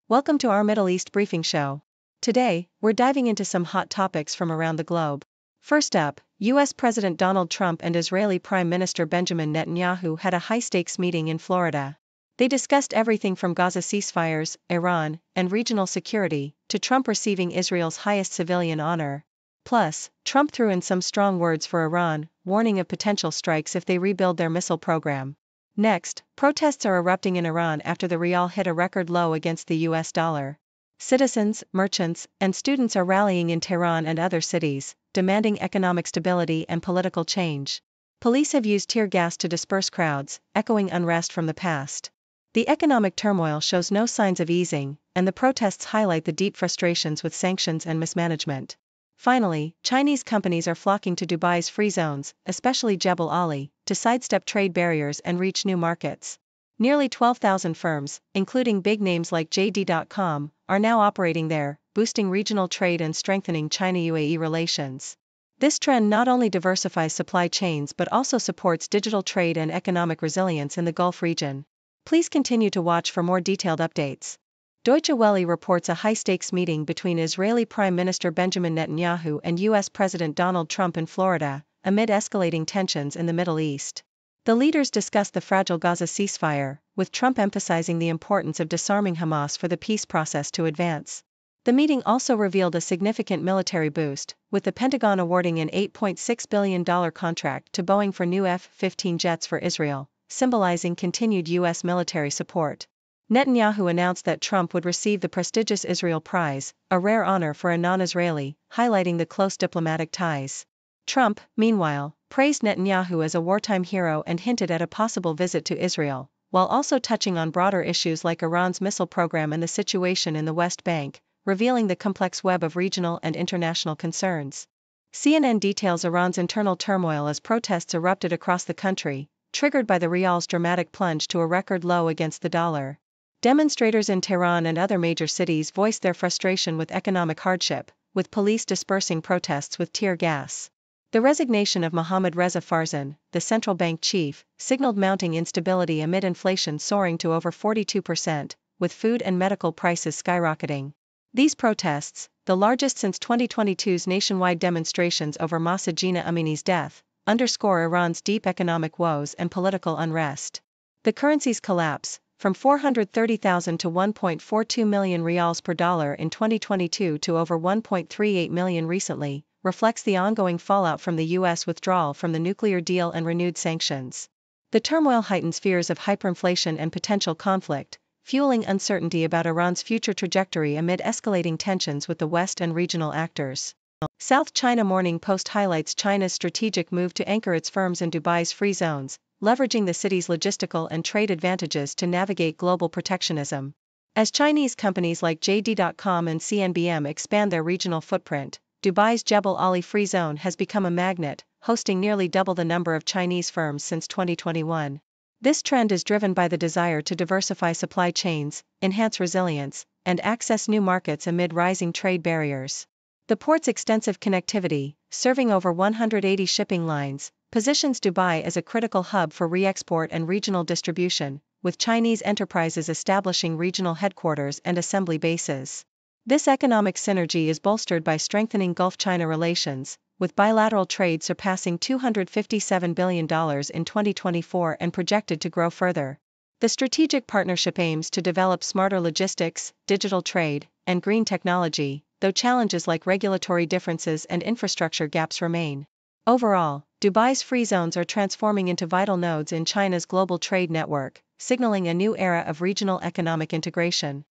Welcome to our Middle East briefing show. Today, we're diving into some hot topics from around the globe. First up, U.S. President Donald Trump and Israeli Prime Minister Benjamin Netanyahu had a high-stakes meeting in Florida. They discussed everything from Gaza ceasefires, Iran, and regional security, to Trump receiving Israel's highest civilian honor. Plus, Trump threw in some strong words for Iran, warning of potential strikes if they rebuild their missile program. Next, protests are erupting in Iran after the rial hit a record low against the US dollar. Citizens, merchants, and students are rallying in Tehran and other cities, demanding economic stability and political change. Police have used tear gas to disperse crowds, echoing unrest from the past. The economic turmoil shows no signs of easing, and the protests highlight the deep frustrations with sanctions and mismanagement. Finally, Chinese companies are flocking to Dubai's free zones, especially Jebel Ali, to sidestep trade barriers and reach new markets. Nearly 12,000 firms, including big names like JD.com, are now operating there, boosting regional trade and strengthening China-UAE relations. This trend not only diversifies supply chains but also supports digital trade and economic resilience in the Gulf region. Please continue to watch for more detailed updates. Deutsche Welle reports a high-stakes meeting between Israeli Prime Minister Benjamin Netanyahu and U.S. President Donald Trump in Florida, amid escalating tensions in the Middle East. The leaders discussed the fragile Gaza ceasefire, with Trump emphasizing the importance of disarming Hamas for the peace process to advance. The meeting also revealed a significant military boost, with the Pentagon awarding an $8.6 billion contract to Boeing for new F-15 jets for Israel, symbolizing continued U.S. military support. Netanyahu announced that Trump would receive the prestigious Israel Prize, a rare honor for a non-Israeli, highlighting the close diplomatic ties. Trump, meanwhile, praised Netanyahu as a wartime hero and hinted at a possible visit to Israel, while also touching on broader issues like Iran's missile program and the situation in the West Bank, revealing the complex web of regional and international concerns. CNN details Iran's internal turmoil as protests erupted across the country, triggered by the rial's dramatic plunge to a record low against the dollar. Demonstrators in Tehran and other major cities voiced their frustration with economic hardship, with police dispersing protests with tear gas. The resignation of Mohammad Reza Farzan, the central bank chief, signaled mounting instability amid inflation soaring to over 42%, with food and medical prices skyrocketing. These protests, the largest since 2022's nationwide demonstrations over Mahsa Jina Amini's death, underscore Iran's deep economic woes and political unrest. The currency's collapse, from 430,000 to 1.42 million rials per dollar in 2022 to over 1.38 million recently, reflects the ongoing fallout from the U.S. withdrawal from the nuclear deal and renewed sanctions. The turmoil heightens fears of hyperinflation and potential conflict, fueling uncertainty about Iran's future trajectory amid escalating tensions with the West and regional actors. South China Morning Post highlights China's strategic move to anchor its firms in Dubai's free zones, leveraging the city's logistical and trade advantages to navigate global protectionism. As Chinese companies like JD.com and CNBM expand their regional footprint, Dubai's Jebel Ali free zone has become a magnet, hosting nearly double the number of Chinese firms since 2021. This trend is driven by the desire to diversify supply chains, enhance resilience, and access new markets amid rising trade barriers. The port's extensive connectivity, serving over 180 shipping lines, positions Dubai as a critical hub for re-export and regional distribution, with Chinese enterprises establishing regional headquarters and assembly bases. This economic synergy is bolstered by strengthening Gulf China relations, with bilateral trade surpassing $257 billion in 2024 and projected to grow further. The strategic partnership aims to develop smarter logistics, digital trade, and green technology, though challenges like regulatory differences and infrastructure gaps remain. Overall, Dubai's free zones are transforming into vital nodes in China's global trade network, signaling a new era of regional economic integration.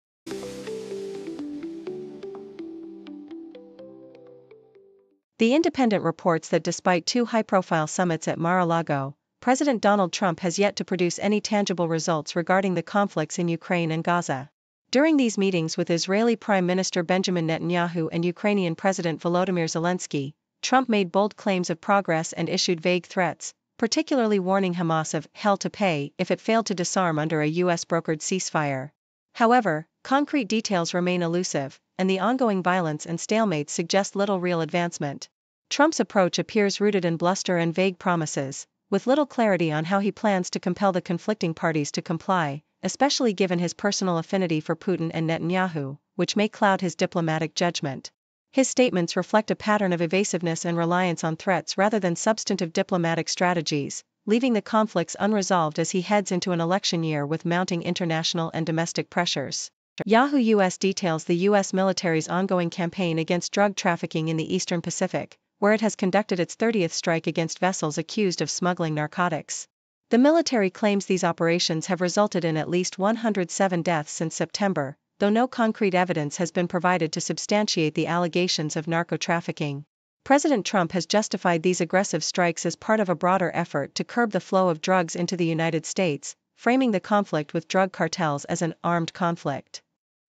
The Independent reports that despite two high-profile summits at Mar-a-Lago, President Donald Trump has yet to produce any tangible results regarding the conflicts in Ukraine and Gaza. During these meetings with Israeli Prime Minister Benjamin Netanyahu and Ukrainian President Volodymyr Zelensky, Trump made bold claims of progress and issued vague threats, particularly warning Hamas of hell to pay if it failed to disarm under a U.S.-brokered ceasefire. However, concrete details remain elusive, and the ongoing violence and stalemates suggest little real advancement. Trump's approach appears rooted in bluster and vague promises, with little clarity on how he plans to compel the conflicting parties to comply, especially given his personal affinity for Putin and Netanyahu, which may cloud his diplomatic judgment. His statements reflect a pattern of evasiveness and reliance on threats rather than substantive diplomatic strategies, leaving the conflicts unresolved as he heads into an election year with mounting international and domestic pressures. Yahoo US details the U.S. military's ongoing campaign against drug trafficking in the Eastern Pacific, where it has conducted its 30th strike against vessels accused of smuggling narcotics. The military claims these operations have resulted in at least 107 deaths since September, though no concrete evidence has been provided to substantiate the allegations of narco-trafficking. President Trump has justified these aggressive strikes as part of a broader effort to curb the flow of drugs into the United States, framing the conflict with drug cartels as an armed conflict.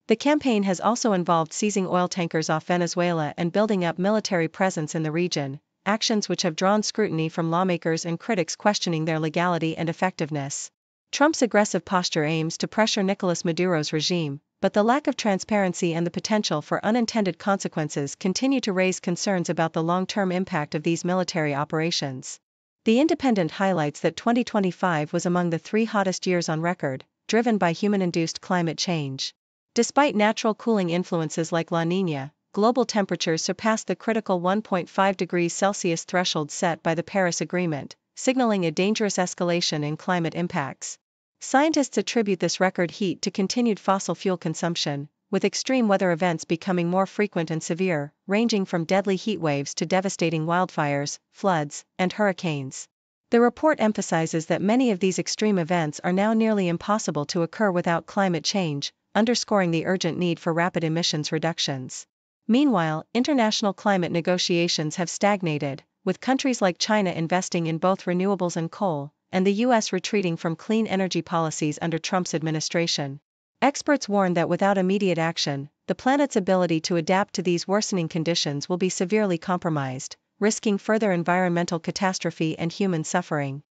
The campaign has also involved seizing oil tankers off Venezuela and building up military presence in the region, actions which have drawn scrutiny from lawmakers and critics questioning their legality and effectiveness. Trump's aggressive posture aims to pressure Nicolas Maduro's regime, but the lack of transparency and the potential for unintended consequences continue to raise concerns about the long-term impact of these military operations. The Independent highlights that 2025 was among the 3 hottest years on record, driven by human-induced climate change. Despite natural cooling influences like La Niña, global temperatures surpassed the critical 1.5 degrees Celsius threshold set by the Paris Agreement, signaling a dangerous escalation in climate impacts. Scientists attribute this record heat to continued fossil fuel consumption, with extreme weather events becoming more frequent and severe, ranging from deadly heat waves to devastating wildfires, floods, and hurricanes. The report emphasizes that many of these extreme events are now nearly impossible to occur without climate change, underscoring the urgent need for rapid emissions reductions. Meanwhile, international climate negotiations have stagnated, with countries like China investing in both renewables and coal, and the U.S. retreating from clean energy policies under Trump's administration. Experts warn that without immediate action, the planet's ability to adapt to these worsening conditions will be severely compromised, risking further environmental catastrophe and human suffering.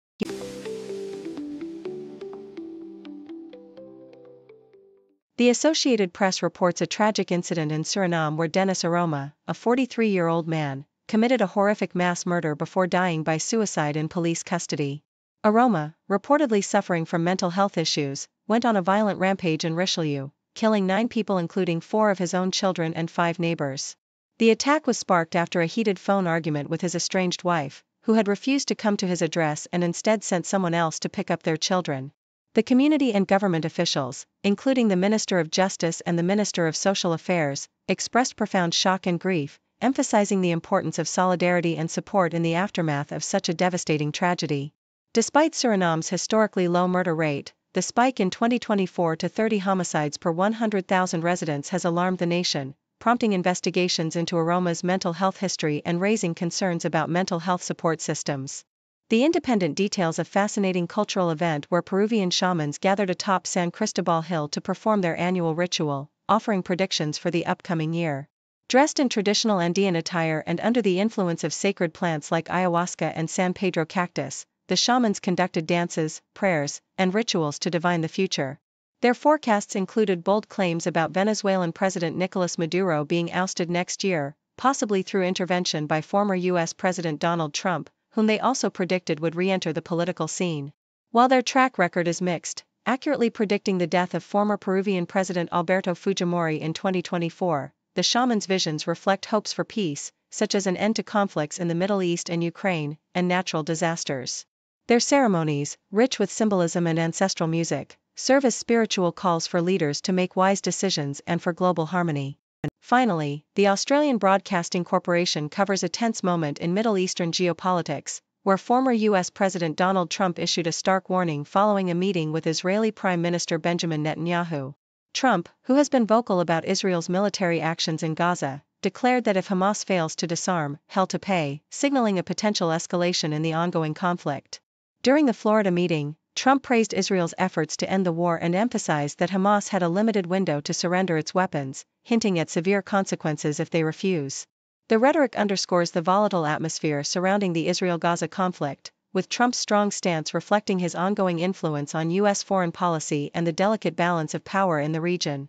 The Associated Press reports a tragic incident in Suriname where Dennis Aroma, a 43-year-old man, committed a horrific mass murder before dying by suicide in police custody. Aroma, reportedly suffering from mental health issues, went on a violent rampage in Richelieu, killing 9 people including 4 of his own children and 5 neighbors. The attack was sparked after a heated phone argument with his estranged wife, who had refused to come to his address and instead sent someone else to pick up their children. The community and government officials, including the Minister of Justice and the Minister of Social Affairs, expressed profound shock and grief, emphasizing the importance of solidarity and support in the aftermath of such a devastating tragedy. Despite Suriname's historically low murder rate, the spike in 2024 to 30 homicides per 100,000 residents has alarmed the nation, prompting investigations into Aroma's mental health history and raising concerns about mental health support systems. The Independent details a fascinating cultural event where Peruvian shamans gathered atop San Cristobal Hill to perform their annual ritual, offering predictions for the upcoming year. Dressed in traditional Andean attire and under the influence of sacred plants like ayahuasca and San Pedro cactus, the shamans conducted dances, prayers, and rituals to divine the future. Their forecasts included bold claims about Venezuelan President Nicolas Maduro being ousted next year, possibly through intervention by former U.S. President Donald Trump, whom they also predicted would re-enter the political scene. While their track record is mixed, accurately predicting the death of former Peruvian President Alberto Fujimori in 2024, the shamans' visions reflect hopes for peace, such as an end to conflicts in the Middle East and Ukraine, and natural disasters. Their ceremonies, rich with symbolism and ancestral music, serve as spiritual calls for leaders to make wise decisions and for global harmony. Finally, the Australian Broadcasting Corporation covers a tense moment in Middle Eastern geopolitics, where former U.S. President Donald Trump issued a stark warning following a meeting with Israeli Prime Minister Benjamin Netanyahu. Trump, who has been vocal about Israel's military actions in Gaza, declared that if Hamas fails to disarm, hell to pay, signaling a potential escalation in the ongoing conflict. During the Florida meeting, Trump praised Israel's efforts to end the war and emphasized that Hamas had a limited window to surrender its weapons, hinting at severe consequences if they refuse. The rhetoric underscores the volatile atmosphere surrounding the Israel-Gaza conflict, with Trump's strong stance reflecting his ongoing influence on U.S. foreign policy and the delicate balance of power in the region.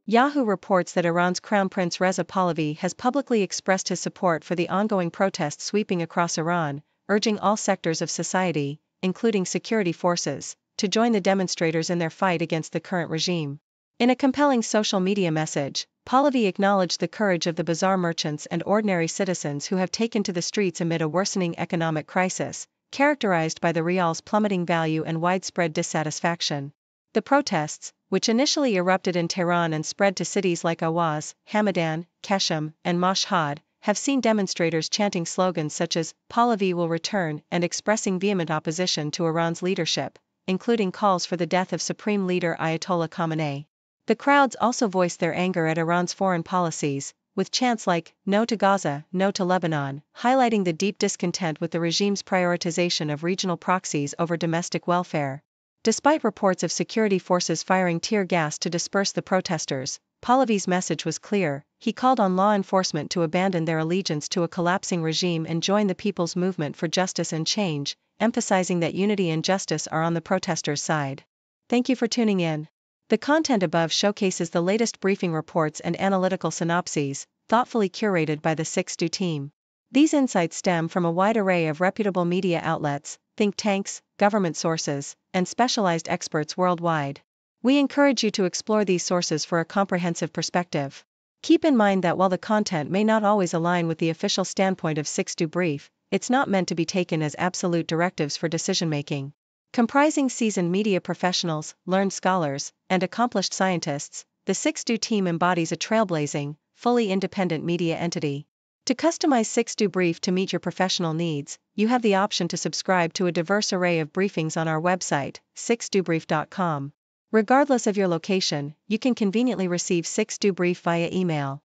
Yahoo reports that Iran's Crown Prince Reza Pahlavi has publicly expressed his support for the ongoing protests sweeping across Iran, urging all sectors of society, including security forces, to join the demonstrators in their fight against the current regime. In a compelling social media message, Pahlavi acknowledged the courage of the bazaar merchants and ordinary citizens who have taken to the streets amid a worsening economic crisis, characterized by the rial's plummeting value and widespread dissatisfaction. The protests, which initially erupted in Tehran and spread to cities like Awaz, Hamadan, Keshem, and Mashhad, have seen demonstrators chanting slogans such as "Pahlavi will return" and expressing vehement opposition to Iran's leadership, including calls for the death of Supreme Leader Ayatollah Khamenei. The crowds also voiced their anger at Iran's foreign policies, with chants like "No to Gaza, no to Lebanon," highlighting the deep discontent with the regime's prioritization of regional proxies over domestic welfare. Despite reports of security forces firing tear gas to disperse the protesters, Pahlavi's message was clear. He called on law enforcement to abandon their allegiance to a collapsing regime and join the people's movement for justice and change, emphasizing that unity and justice are on the protesters' side. Thank you for tuning in. The content above showcases the latest briefing reports and analytical synopses, thoughtfully curated by the 6do team. These insights stem from a wide array of reputable media outlets, think tanks, government sources, and specialized experts worldwide. We encourage you to explore these sources for a comprehensive perspective. Keep in mind that while the content may not always align with the official standpoint of 6do Brief, it's not meant to be taken as absolute directives for decision-making. Comprising seasoned media professionals, learned scholars, and accomplished scientists, the 6do team embodies a trailblazing, fully independent media entity. To customize 6do Brief to meet your professional needs, you have the option to subscribe to a diverse array of briefings on our website, 6dobrief.com. Regardless of your location, you can conveniently receive 6do Brief via email.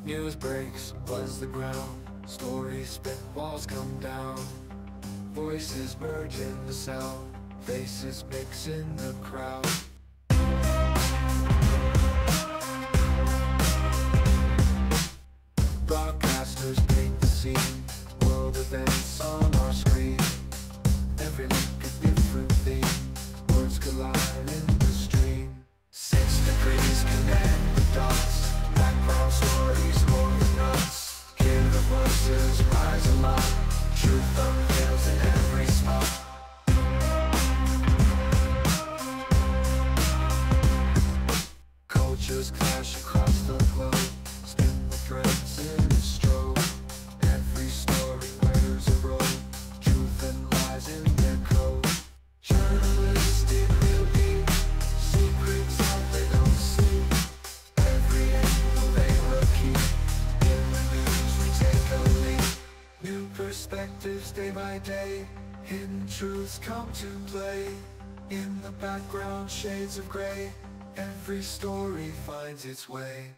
News breaks, buzz the ground, stories spit, walls come down. Voices merge in the sound, faces mix in the crowd. Broadcasters paint the scene, world events on our screen. Every link a different theme, words collide in the stream. 6 degrees connect the dots, background stories more than nuts. Hear the voices rise aloud, truth unveils in every spot. Cultures clash across the globe, spin the threads in a stroke. Every story wears a robe, truth and lies in their code. Journalistic real deep, secrets out they don't see. Every angle they will keep, in the news we take a lead. New perspectives day by day, hidden truths come to play. In the background shades of gray, every story finds its way.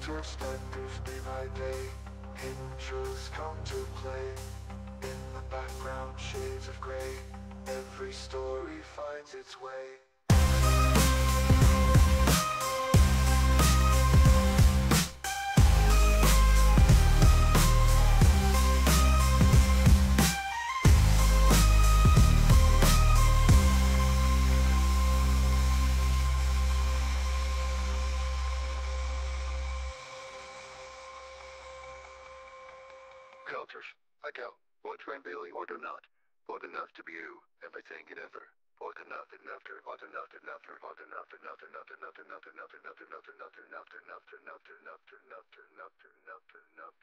Perspectives day by day, hidden truths come to play. In the background shades of gray, every story finds its way. Cultures, I go. What really or do not. What enough to be you, everything and ever. What enough and after, what enough and after, what enough and after, enough and after, enough and after, enough and after, enough and after, enough and after, enough and after, enough and after, enough and after, enough and after, enough.